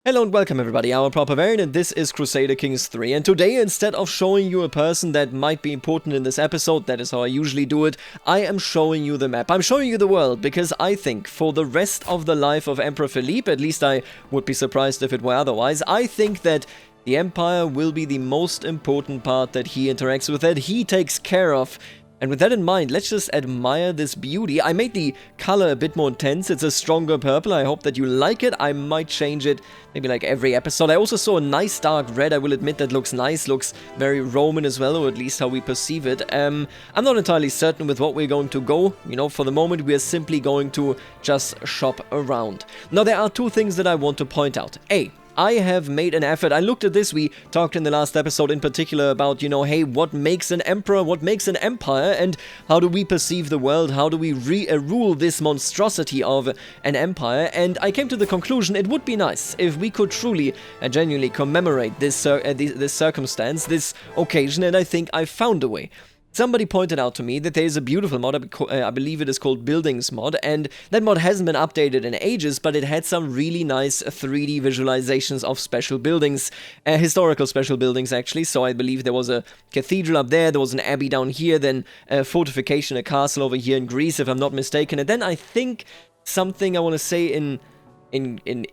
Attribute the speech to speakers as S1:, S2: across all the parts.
S1: Hello and welcome everybody, I'm Proper Variant and this is Crusader Kings 3, and today instead of showing you a person that might be important in this episode, that is how I usually do it, I am showing you the map. I'm showing you the world because I think for the rest of the life of Emperor Philippe, at least I would be surprised if it were otherwise, I think that the Empire will be the most important part that he interacts with, that he takes care of. And with that in mind, let's just admire this beauty. I made the color a bit more intense. It's a stronger purple. I hope that you like it. I might change it maybe like every episode. I also saw a nice dark red. I will admit that looks nice. Looks very Roman as well, or at least how we perceive it. I'm not entirely certain with what we're going to go. You know, for the moment, we are simply going to just shop around. Now, there are two things that I want to point out. A, I have made an effort. I looked at this. We talked in the last episode in particular about, you know, hey, what makes an emperor, what makes an empire, and how do we perceive the world, how do we rule this monstrosity of an empire, and I came to the conclusion it would be nice if we could truly and genuinely commemorate this circumstance, this occasion, and I think I found a way. Somebody pointed out to me that there is a beautiful mod, I believe it is called Buildings mod, and that mod hasn't been updated in ages, but it had some really nice 3D visualizations of special buildings, historical special buildings actually, so I believe there was a cathedral up there was an abbey down here, then a fortification, a castle over here in Greece if I'm not mistaken, and then I think something I want to say in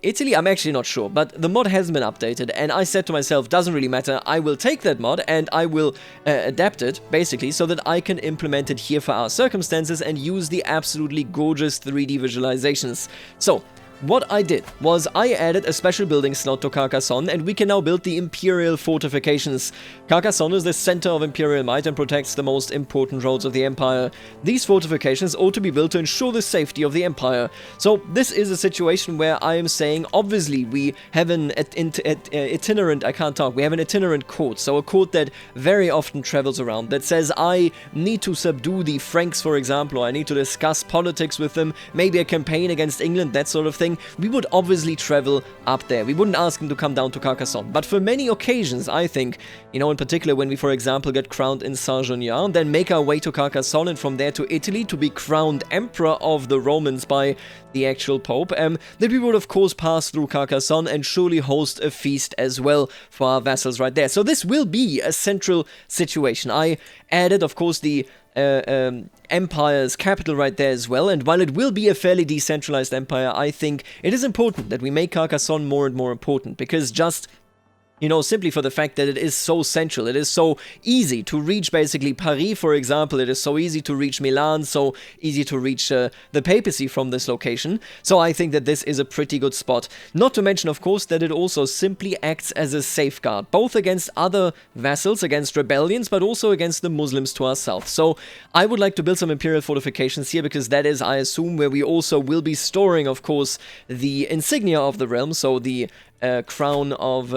S1: Italy, I'm actually not sure, but the mod hasn't been updated, and I said to myself, doesn't really matter, I will take that mod and I will adapt it, basically, so that I can implement it here for our circumstances and use the absolutely gorgeous 3D visualizations. So, what I did was I added a special building slot to Carcassonne, and we can now build the Imperial fortifications. Carcassonne is the center of Imperial might and protects the most important roads of the Empire. These fortifications ought to be built to ensure the safety of the Empire. So this is a situation where I am saying, obviously, we have an itinerant, I can't talk, we have an itinerant court, so a court that very often travels around, that says, I need to subdue the Franks, for example, or I need to discuss politics with them, maybe a campaign against England, that sort of thing. We would obviously travel up there. We wouldn't ask him to come down to Carcassonne. But for many occasions, I think, you know, in particular when we, for example, get crowned in Saint-Genian, then make our way to Carcassonne and from there to Italy to be crowned Emperor of the Romans by the actual Pope, that we would, of course, pass through Carcassonne and surely host a feast as well for our vassals right there. So this will be a central situation. I added, of course, the empire's capital right there as well, and while it will be a fairly decentralized empire, I think it is important that we make Carcassonne more and more important, because just, you know, simply for the fact that it is so central, it is so easy to reach basically Paris, for example, it is so easy to reach Milan, so easy to reach the papacy from this location, so I think that this is a pretty good spot. Not to mention, of course, that it also simply acts as a safeguard, both against other vassals, against rebellions, but also against the Muslims to our south. So I would like to build some imperial fortifications here, because that is, I assume, where we also will be storing, of course, the insignia of the realm, so the crown of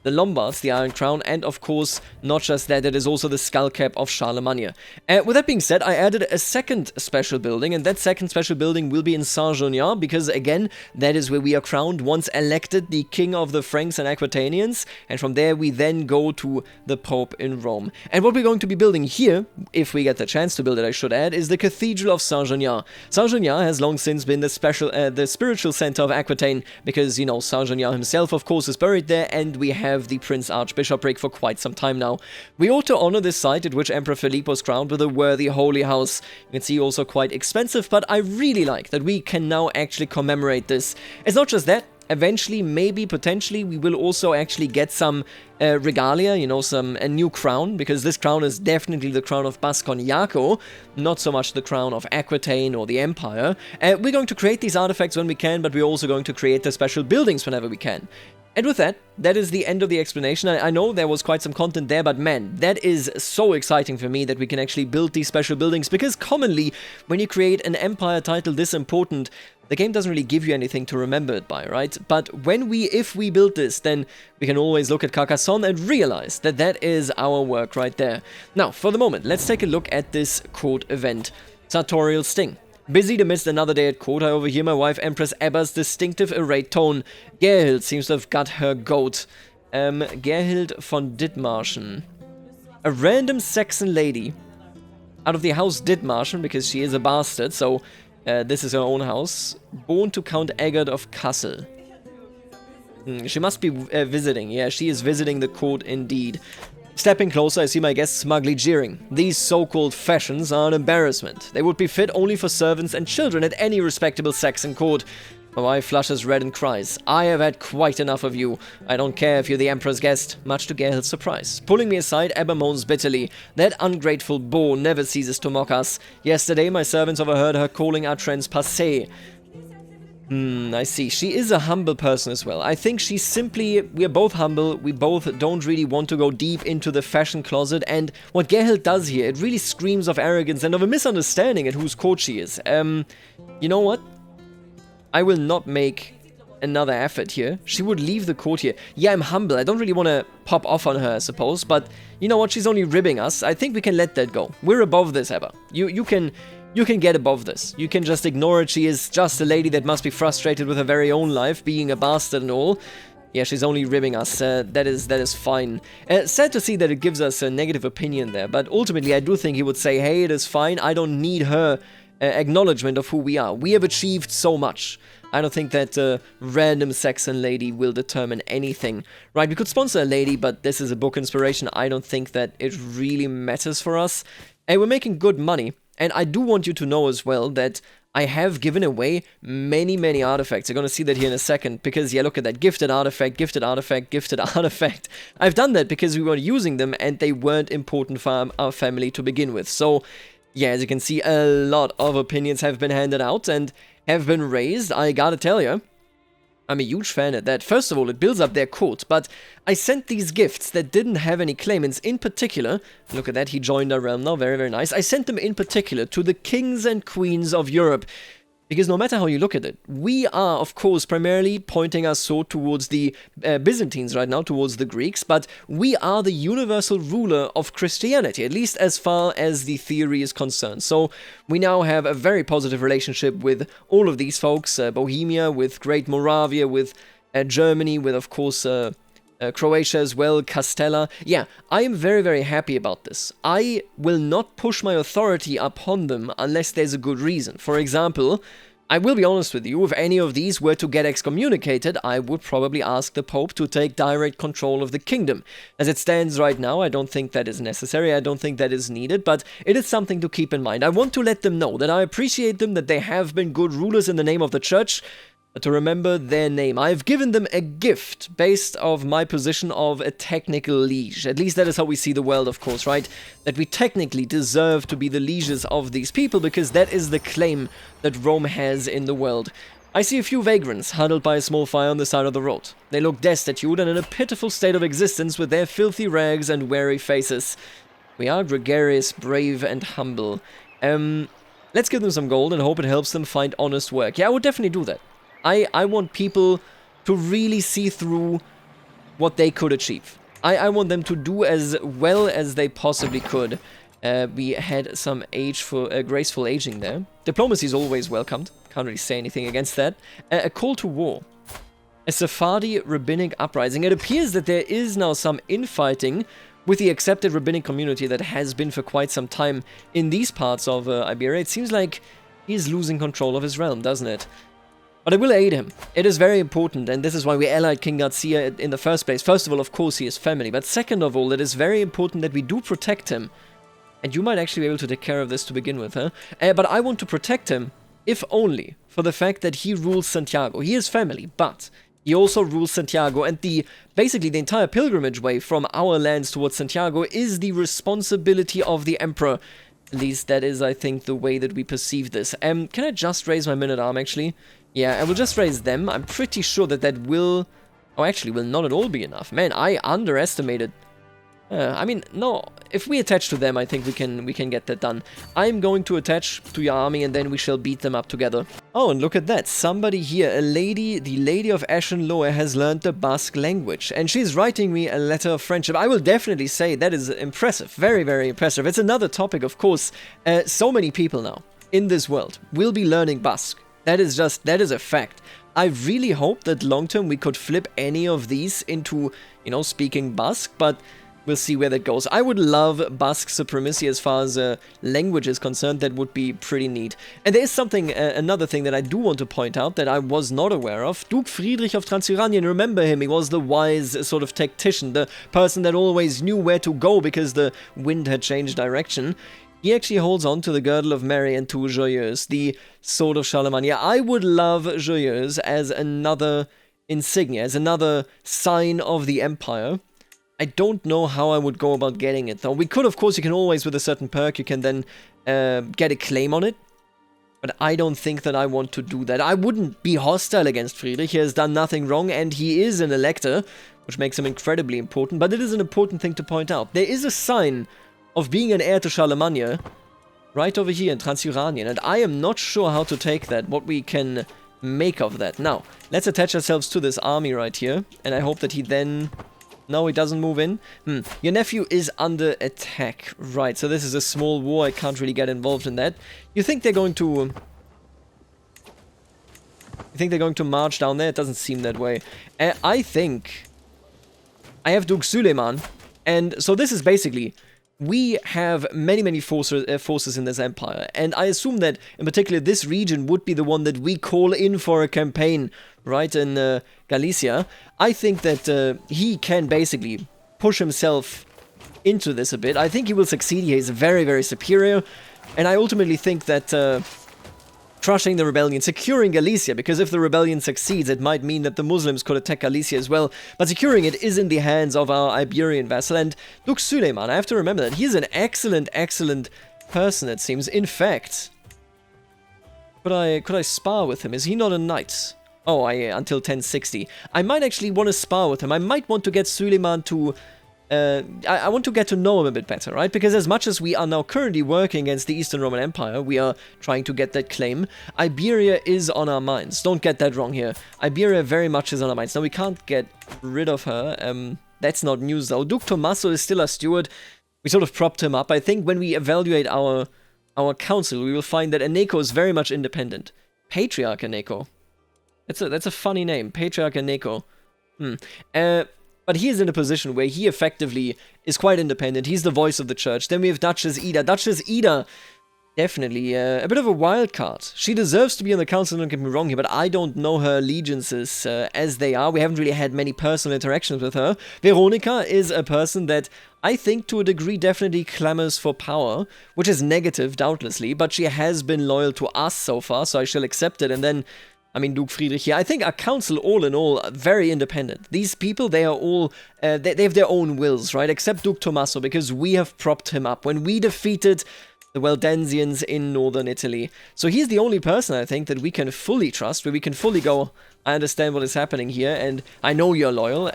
S1: the Lombards, the Iron Crown, and of course, not just that, it is also the skull cap of Charlemagne. With that being said, I added a second special building, and that second special building will be in Saint-Genian, because again, that is where we are crowned once elected the king of the Franks and Aquitanians, and from there we then go to the Pope in Rome. And what we're going to be building here, if we get the chance to build it, I should add, is the Cathedral of Saint-Genian. Saint-Genian has long since been the spiritual center of Aquitaine, because, you know, Saint-Genian himself, of course, is buried there, and we have the Prince Archbishopric for quite some time now. We ought to honor this site at which Emperor Philippe was crowned with a worthy holy house. You can see also quite expensive, but I really like that we can now actually commemorate this. It's not just that. Eventually, maybe, potentially, we will also actually get some regalia, you know, a new crown, because this crown is definitely the crown of Basconiaco, not so much the crown of Aquitaine or the Empire. We're going to create these artifacts when we can, but we're also going to create the special buildings whenever we can. And with that, that is the end of the explanation. I know there was quite some content there, but man, that is so exciting for me that we can actually build these special buildings, because commonly, when you create an empire title this important, the game doesn't really give you anything to remember it by, right? But if we build this, then we can always look at Carcassonne and realize that that is our work right there. Now, for the moment, let's take a look at this court event. Sartorial Sting. Busied amidst another day at court, I overhear my wife Empress Ebba's distinctive irate tone. Gerhild seems to have got her goat. Gerhild von Dithmarschen. A random Saxon lady out of the house Dithmarschen, because she is a bastard, so this is her own house. Born to Count Eggert of Kassel. She must be visiting. Yeah, she is visiting the court indeed. Stepping closer, I see my guests smugly jeering. These so-called fashions are an embarrassment. They would be fit only for servants and children at any respectable Saxon court. My wife flushes red and cries, I have had quite enough of you. I don't care if you're the Emperor's guest, much to Gerhild's surprise. Pulling me aside, Ebba moans bitterly. That ungrateful boor never ceases to mock us. Yesterday, my servants overheard her calling our trends passé. I see. She is a humble person as well. I think she's simply... We're both humble. We both don't really want to go deep into the fashion closet. And what Gerhild does here, it really screams of arrogance and of a misunderstanding at whose court she is. You know what? I will not make another effort here. She would leave the court here. Yeah, I'm humble. I don't really want to pop off on her, I suppose. But you know what? She's only ribbing us. I think we can let that go. We're above this, Ebba. You can get above this. You can just ignore it. She is just a lady that must be frustrated with her very own life, being a bastard and all. Yeah, she's only ribbing us. That is fine. Sad to see that it gives us a negative opinion there, but ultimately I do think he would say, hey, it is fine. I don't need her acknowledgement of who we are. We have achieved so much. I don't think that a random Saxon lady will determine anything. Right, we could sponsor a lady, but this is a book inspiration. I don't think that it really matters for us. And we're making good money. And I do want you to know as well that I have given away many, many artifacts. You're going to see that here in a second, because, yeah, look at that. Gifted artifact, gifted artifact, gifted artifact. I've done that because we were using them and they weren't important for our family to begin with. So, yeah, as you can see, a lot of opinions have been handed out and have been raised. I gotta tell you, I'm a huge fan of that. First of all, it builds up their court, but I sent these gifts that didn't have any claimants in particular. Look at that, he joined our realm now, very, very nice. I sent them in particular to the kings and queens of Europe. Because no matter how you look at it, we are, of course, primarily pointing our sword towards the Byzantines right now, towards the Greeks, but we are the universal ruler of Christianity, at least as far as the theory is concerned. So we now have a very positive relationship with all of these folks, Bohemia, with Great Moravia, with Germany, with, of course, Croatia as well, Castella. Yeah, I am very, very happy about this. I will not push my authority upon them unless there's a good reason. For example, I will be honest with you, if any of these were to get excommunicated, I would probably ask the Pope to take direct control of the kingdom. As it stands right now, I don't think that is necessary, I don't think that is needed, but it is something to keep in mind. I want to let them know that I appreciate them, that they have been good rulers in the name of the church, to remember their name. I've given them a gift based off my position of a technical liege. At least that is how we see the world, of course, right? That we technically deserve to be the lieges of these people because that is the claim that Rome has in the world. I see a few vagrants huddled by a small fire on the side of the road. They look destitute and in a pitiful state of existence with their filthy rags and weary faces. We are gregarious, brave, and humble. Let's give them some gold and hope it helps them find honest work. Yeah, I would definitely do that. I want people to really see through what they could achieve. I want them to do as well as they possibly could. We had some graceful aging there. Diplomacy is always welcomed. Can't really say anything against that. A call to war. A Sephardi rabbinic uprising. It appears that there is now some infighting with the accepted rabbinic community that has been for quite some time in these parts of Iberia. It seems like he's losing control of his realm, doesn't it? But I will aid him. It is very important, and this is why we allied King Garcia in the first place. First of all, of course, he is family, but second of all, it is very important that we do protect him. And you might actually be able to take care of this to begin with, huh? But I want to protect him, if only for the fact that he rules Santiago. He is family, but he also rules Santiago, and basically the entire pilgrimage way from our lands towards Santiago is the responsibility of the Emperor. At least that is, I think, the way that we perceive this. Can I just raise my men-at-arm, actually? Yeah, I will just raise them. I'm pretty sure that will... Oh, actually, will not at all be enough. Man, I underestimated... I mean, no, if we attach to them, I think we can get that done. I'm going to attach to your army, and then we shall beat them up together. Oh, and look at that. Somebody here, a lady, the Lady of Ashen Loe, has learned the Basque language, and she's writing me a letter of friendship. I will definitely say that is impressive. Very, very impressive. It's another topic, of course. So many people now in this world will be learning Basque. That is a fact. I really hope that long term we could flip any of these into, you know, speaking Basque, but we'll see where that goes. I would love Basque supremacy as far as language is concerned. That would be pretty neat. And there is something, another thing that I do want to point out that I was not aware of. Duke Friedrich of Transylvania, remember him? He was the wise sort of tactician, the person that always knew where to go because the wind had changed direction. He actually holds on to the Girdle of Mary and to Joyeuse, the Sword of Charlemagne. Yeah, I would love Joyeuse as another insignia, as another sign of the Empire. I don't know how I would go about getting it, though. We could, of course, you can always, with a certain perk, you can then get a claim on it. But I don't think that I want to do that. I wouldn't be hostile against Friedrich. He has done nothing wrong, and he is an elector, which makes him incredibly important. But it is an important thing to point out. There is a sign of being an heir to Charlemagne right over here in Transylvania, and I am not sure how to take that, what we can make of that. Now, let's attach ourselves to this army right here, and I hope that he then... No, he doesn't move in. Your nephew is under attack. Right, so this is a small war, I can't really get involved in that. You think they're going to... You think they're going to march down there? It doesn't seem that way. I think... I have Duke Suleiman, and so this is basically... We have many forces in this empire, and I assume that, in particular, this region would be the one that we call in for a campaign, right, in Galicia. I think that he can basically push himself into this a bit. I think he will succeed. He is very, very superior, and I ultimately think that crushing the rebellion, securing Galicia, because if the rebellion succeeds, it might mean that the Muslims could attack Galicia as well, but securing it is in the hands of our Iberian vassal, and Duke Suleiman, I have to remember that, he's an excellent person, it seems. In fact, could I spar with him? Is he not a knight? Oh, until 1060. I might actually want to spar with him. I might want to get Suleiman to... I want to get to know him a bit better, right? Because as much as we are now currently working against the Eastern Roman Empire, we are trying to get that claim, Iberia is on our minds. Don't get that wrong here. Iberia very much is on our minds. Now, we can't get rid of her. That's not news, though. Duke Tommaso is still our steward. We sort of propped him up. I think when we evaluate our council, we will find that Eneko is very much independent. Patriarch Eneko. That's a funny name. Patriarch Eneko. But he is in a position where he effectively is quite independent. He's the voice of the church. Then we have Duchess Ida. Duchess Ida, definitely a bit of a wild card. She deserves to be on the council, don't get me wrong here, but I don't know her allegiances as they are. We haven't really had many personal interactions with her. Veronica is a person that I think to a degree definitely clamors for power, which is negative, doubtlessly, but she has been loyal to us so far, so I shall accept it. And then... I mean, Duke Friedrich here. I think our council, all in all, are very independent. These people, they are all, they have their own wills, right? Except Duke Tommaso, because we have propped him up when we defeated the Waldensians in northern Italy. So he's the only person, I think, that we can fully trust, where we can fully go, I understand what is happening here, and I know you're loyal.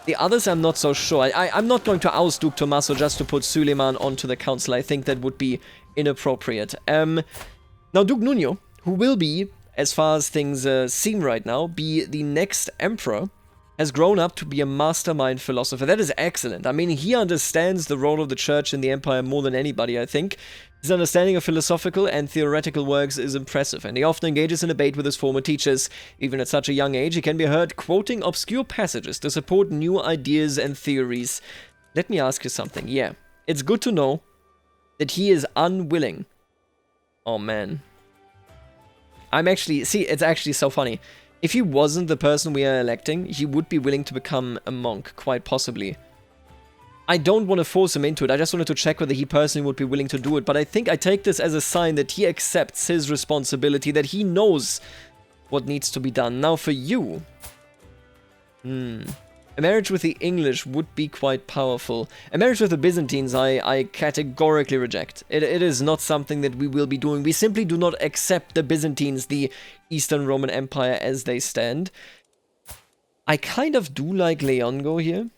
S1: The others, I'm not so sure. I'm not going to oust Duke Tommaso just to put Suleiman onto the council. I think that would be inappropriate. Now, Duke Nuno, who will be... as far as things seem right now, be the next emperor, has grown up to be a mastermind philosopher. That is excellent. I mean, he understands the role of the church in the empire more than anybody, I think. His understanding of philosophical and theoretical works is impressive, and he often engages in debate with his former teachers. Even at such a young age, he can be heard quoting obscure passages to support new ideas and theories. Let me ask you something. Yeah, it's good to know that he is unwilling. Oh, man. It's actually so funny. If he wasn't the person we are electing, he would be willing to become a monk, quite possibly. I don't want to force him into it, I just wanted to check whether he personally would be willing to do it, but I think I take this as a sign that he accepts his responsibility, that he knows what needs to be done. Now for you... A marriage with the English would be quite powerful. A marriage with the Byzantines I categorically reject. It is not something that we will be doing. We simply do not accept the Byzantines, the Eastern Roman Empire, as they stand. I kind of do like Leongo here.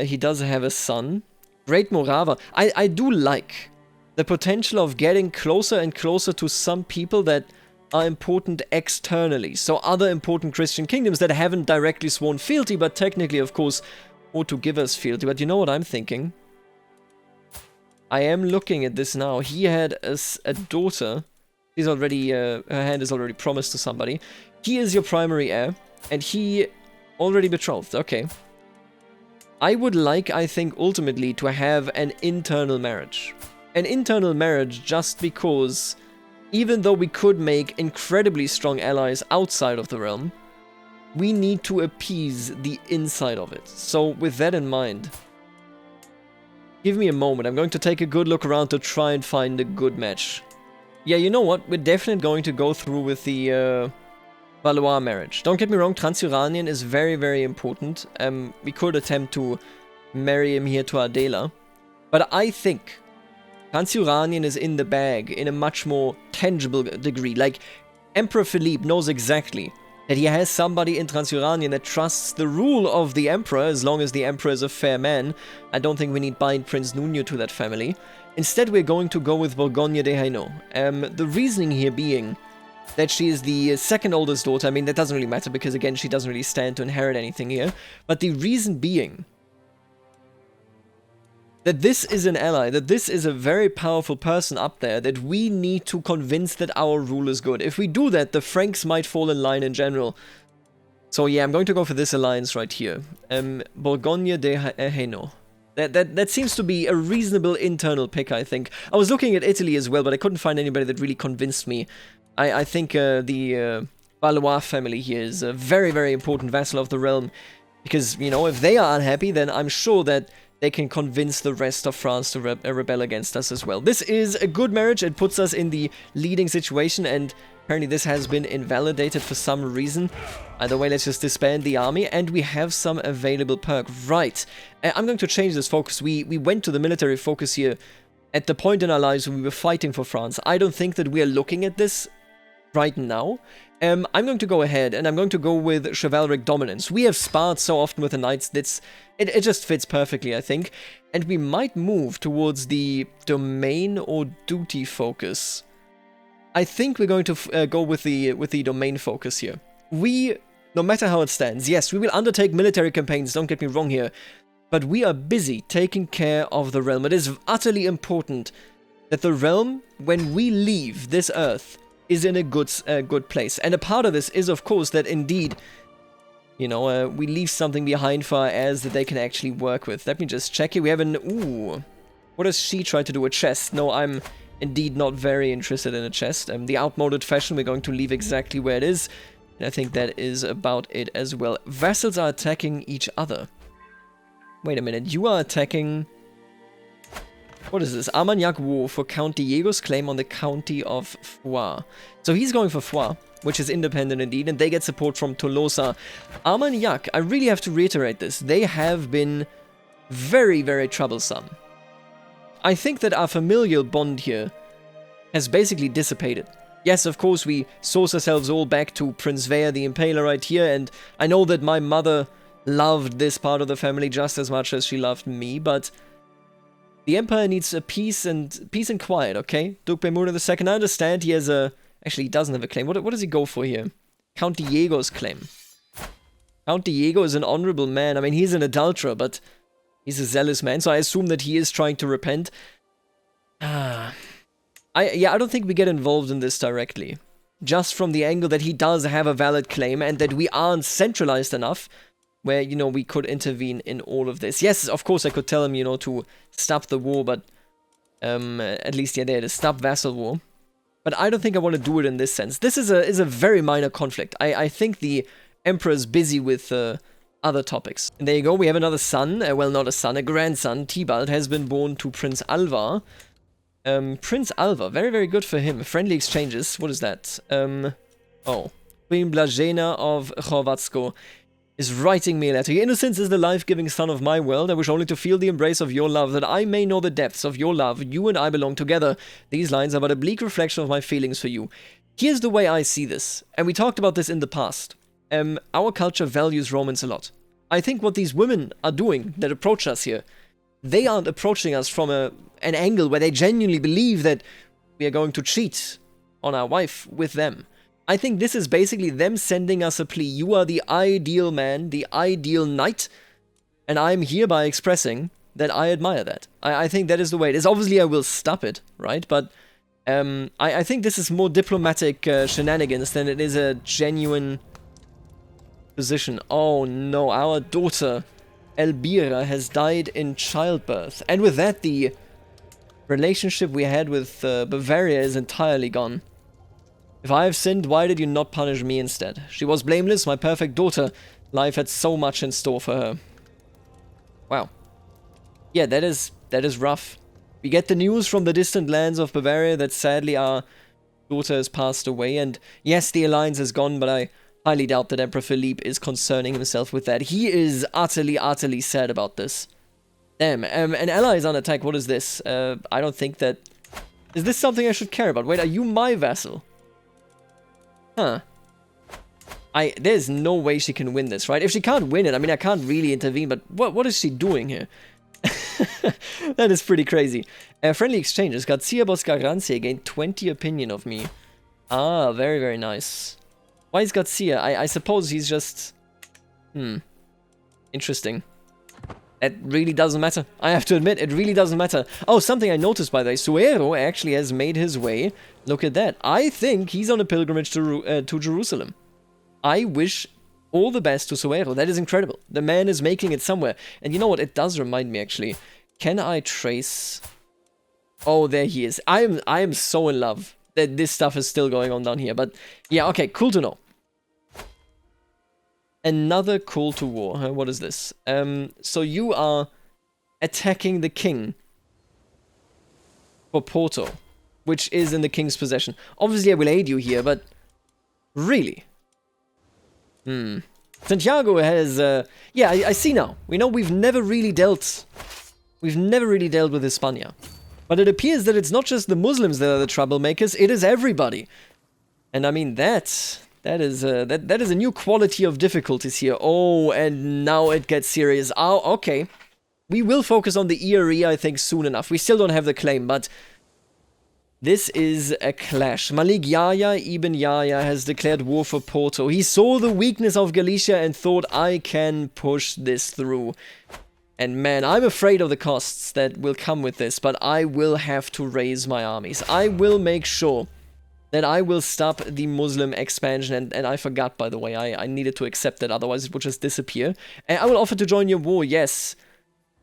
S1: He does have a son. Great Morava. I do like the potential of getting closer and closer to some people that are important externally. So other important Christian kingdoms that haven't directly sworn fealty, but technically, of course, ought to give us fealty. But you know what I'm thinking? I am looking at this now. He had a daughter. She's already, her hand is already promised to somebody. He is your primary heir, and he already betrothed. Okay. I would like, I think, ultimately to have an internal marriage. An internal marriage just because, even though we could make incredibly strong allies outside of the realm, we need to appease the inside of it. So with that in mind, give me a moment. I'm going to take a good look around to try and find a good match. Yeah, you know what? We're definitely going to go through with the Valois marriage. Don't get me wrong, Transuranian is very, very important. We could attempt to marry him here to Adela. But I think Transuranian is in the bag in a much more tangible degree. Like, Emperor Philippe knows exactly that he has somebody in Transuranian that trusts the rule of the Emperor, as long as the Emperor is a fair man. I don't think we need bind Prince Nuno to that family. Instead, we're going to go with Bourgogne de Hainaut. The reasoning here being that she is the second oldest daughter. I mean, that doesn't really matter because, again, she doesn't really stand to inherit anything here. But the reason being that this is an ally, that this is a very powerful person up there, that we need to convince that our rule is good. If we do that, the Franks might fall in line in general. So yeah, I'm going to go for this alliance right here. Bourgogne de Hainaut. That seems to be a reasonable internal pick, I think. I was looking at Italy as well, but I couldn't find anybody that really convinced me. I think the Valois family here is a very, very important vassal of the realm. Because, you know, if they are unhappy, then I'm sure that they can convince the rest of France to rebel against us as well. This is a good marriage. It puts us in the leading situation, and apparently this has been invalidated for some reason. Either way, let's just disband the army, and we have some available perk. Right. I'm going to change this focus. We went to the military focus here at the point in our lives when we were fighting for France. I don't think that we are looking at this right now. I'm going to go ahead, and I'm going to go with chivalric dominance. We have sparred so often with the knights, it just fits perfectly, I think. And we might move towards the domain or duty focus. I think we're going to go with the domain focus here. We, no matter how it stands, yes, we will undertake military campaigns, don't get me wrong here, but we are busy taking care of the realm. It is utterly important that the realm, when we leave this earth, is in a good place. And a part of this is, of course, that indeed, you know, we leave something behind for our heirs that they can actually work with. Let me just check here. We have an... Ooh. What does she try to do? A chest? No, I'm indeed not very interested in a chest. The outmoded fashion, we're going to leave exactly where it is. And I think that is about it as well. Vassals are attacking each other. Wait a minute. You are attacking... What is this? Armagnac War for Count Diego's claim on the county of Foix. So he's going for Foix, which is independent indeed, and they get support from Tolosa. Armagnac, I really have to reiterate this, they have been very, very troublesome. I think that our familial bond here has basically dissipated. Yes, of course, we source ourselves all back to Prince Vea the Impaler right here, and I know that my mother loved this part of the family just as much as she loved me, but... The Empire needs a peace and quiet, okay? Duke Bemuna II, I understand he has a... Actually, he doesn't have a claim. What does he go for here? Count Diego's claim. Count Diego is an honorable man. I mean, he's an adulterer, but he's a zealous man, so I assume that he is trying to repent. I don't think we get involved in this directly. Just from the angle that he does have a valid claim and that we aren't centralized enough where, you know, we could intervene in all of this. Yes, of course, I could tell him, you know, to stop the war, but at least, yeah, there, to stop vassal war. But I don't think I want to do it in this sense. This is a very minor conflict. I think the Emperor's busy with other topics. And there you go, we have another son. Well, not a son, a grandson. Tybalt has been born to Prince Alvar. Prince Alvar, very, very good for him. Friendly exchanges, what is that? Queen Blagena of Chorvatsko is writing me a letter. Your innocence is the life-giving sun of my world. I wish only to feel the embrace of your love, that I may know the depths of your love. You and I belong together. These lines are but a bleak reflection of my feelings for you. Here's the way I see this, and we talked about this in the past. Our culture values romance a lot. I think what these women are doing that approach us here, they aren't approaching us from an angle where they genuinely believe that we are going to cheat on our wife with them. I think this is basically them sending us a plea. You are the ideal man, the ideal knight, and I'm hereby expressing that I admire that. I think that is the way it is. Obviously, I will stop it, right? But I think this is more diplomatic shenanigans than it is a genuine position. Oh no, our daughter Elbira has died in childbirth. And with that, the relationship we had with Bavaria is entirely gone. If I have sinned, why did you not punish me instead? She was blameless, my perfect daughter. Life had so much in store for her. Wow. Yeah, that is rough. We get the news from the distant lands of Bavaria that sadly our daughter has passed away. And yes, the alliance is gone, but I highly doubt that Emperor Philippe is concerning himself with that. He is utterly, utterly sad about this. Damn, an ally is on attack. What is this? I don't think that... Is this something I should care about? Wait, are you my vassal? Huh. There's no way she can win this, right? If she can't win it, I mean, I can't really intervene, but what is she doing here? That is pretty crazy. Friendly exchanges. Garcia Boscaranci gained 20 opinion of me. Ah, very, very nice. Why is Garcia? I suppose he's just... Interesting. It really doesn't matter. I have to admit, it really doesn't matter. Oh, something I noticed, by the way. Suero actually has made his way. Look at that. I think he's on a pilgrimage to Jerusalem. I wish all the best to Suero. That is incredible. The man is making it somewhere. And you know what? It does remind me, actually. Can I trace... Oh, there he is. I am so in love that this stuff is still going on down here. But, yeah, okay. Cool to know. Another call to war. What is this? So you are attacking the king for Porto, which is in the king's possession. Obviously, I will aid you here, but really? Santiago has... yeah, I see now. We know we've never really dealt with Hispania. But it appears that it's not just the Muslims that are the troublemakers, it is everybody. And I mean, that is a new quality of difficulties here. Oh, and now it gets serious. Oh, okay. We will focus on the ERE, I think, soon enough. We still don't have the claim, but this is a clash. Malik Yahya Ibn Yahya has declared war for Porto. He saw the weakness of Galicia and thought, I can push this through. And man, I'm afraid of the costs that will come with this, but I will have to raise my armies. I will make sure that I will stop the Muslim expansion, and I forgot, by the way, I needed to accept that, otherwise it would just disappear. And I will offer to join your war, yes.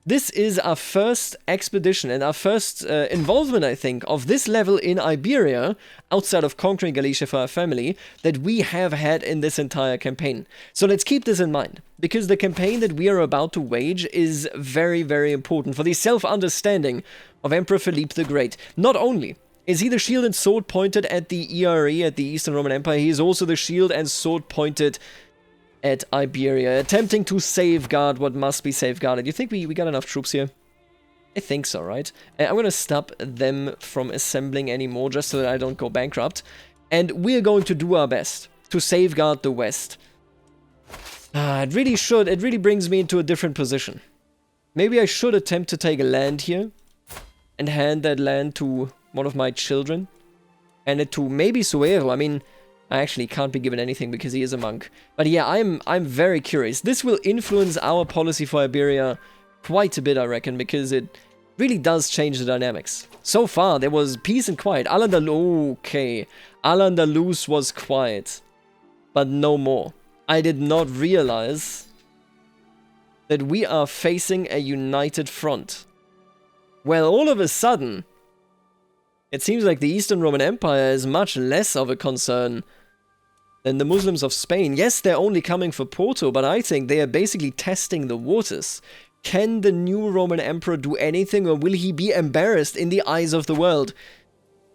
S1: This is our first expedition and our first involvement, I think, of this level in Iberia, outside of conquering Galicia for our family, that we have had in this entire campaign. So let's keep this in mind, because the campaign that we are about to wage is very, very important for the self-understanding of Emperor Philippe the Great. Not only is he the shield and sword pointed at the ERE, at the Eastern Roman Empire, he is also the shield and sword pointed at Iberia, attempting to safeguard what must be safeguarded. You think we got enough troops here? I think so, right? I'm going to stop them from assembling anymore, just so that I don't go bankrupt. And we're going to do our best to safeguard the West. It really brings me into a different position. Maybe I should attempt to take a land here and hand that land to one of my children. And it to maybe Suero. I mean, I actually can't be given anything because he is a monk. But yeah, I'm very curious. This will influence our policy for Iberia quite a bit, I reckon, because it really does change the dynamics. So far, there was peace and quiet. Okay. Al-Andalus was quiet, but no more. I did not realize that we are facing a united front. Well, all of a sudden, it seems like the Eastern Roman Empire is much less of a concern than the Muslims of Spain. Yes, they're only coming for Porto, but I think they are basically testing the waters. Can the new Roman Emperor do anything, or will he be embarrassed in the eyes of the world?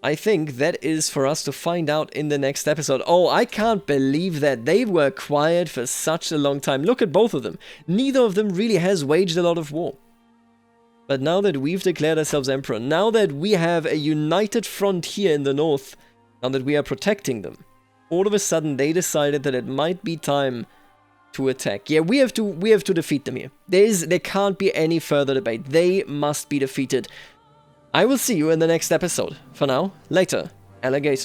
S1: I think that is for us to find out in the next episode. Oh, I can't believe that. They were quiet for such a long time. Look at both of them. Neither of them really has waged a lot of war. But now that we've declared ourselves emperor, now that we have a united front here in the north, now that we are protecting them, all of a sudden they decided that it might be time to attack. Yeah, we have to defeat them here. There can't be any further debate. They must be defeated. I will see you in the next episode. For now, later, alligator.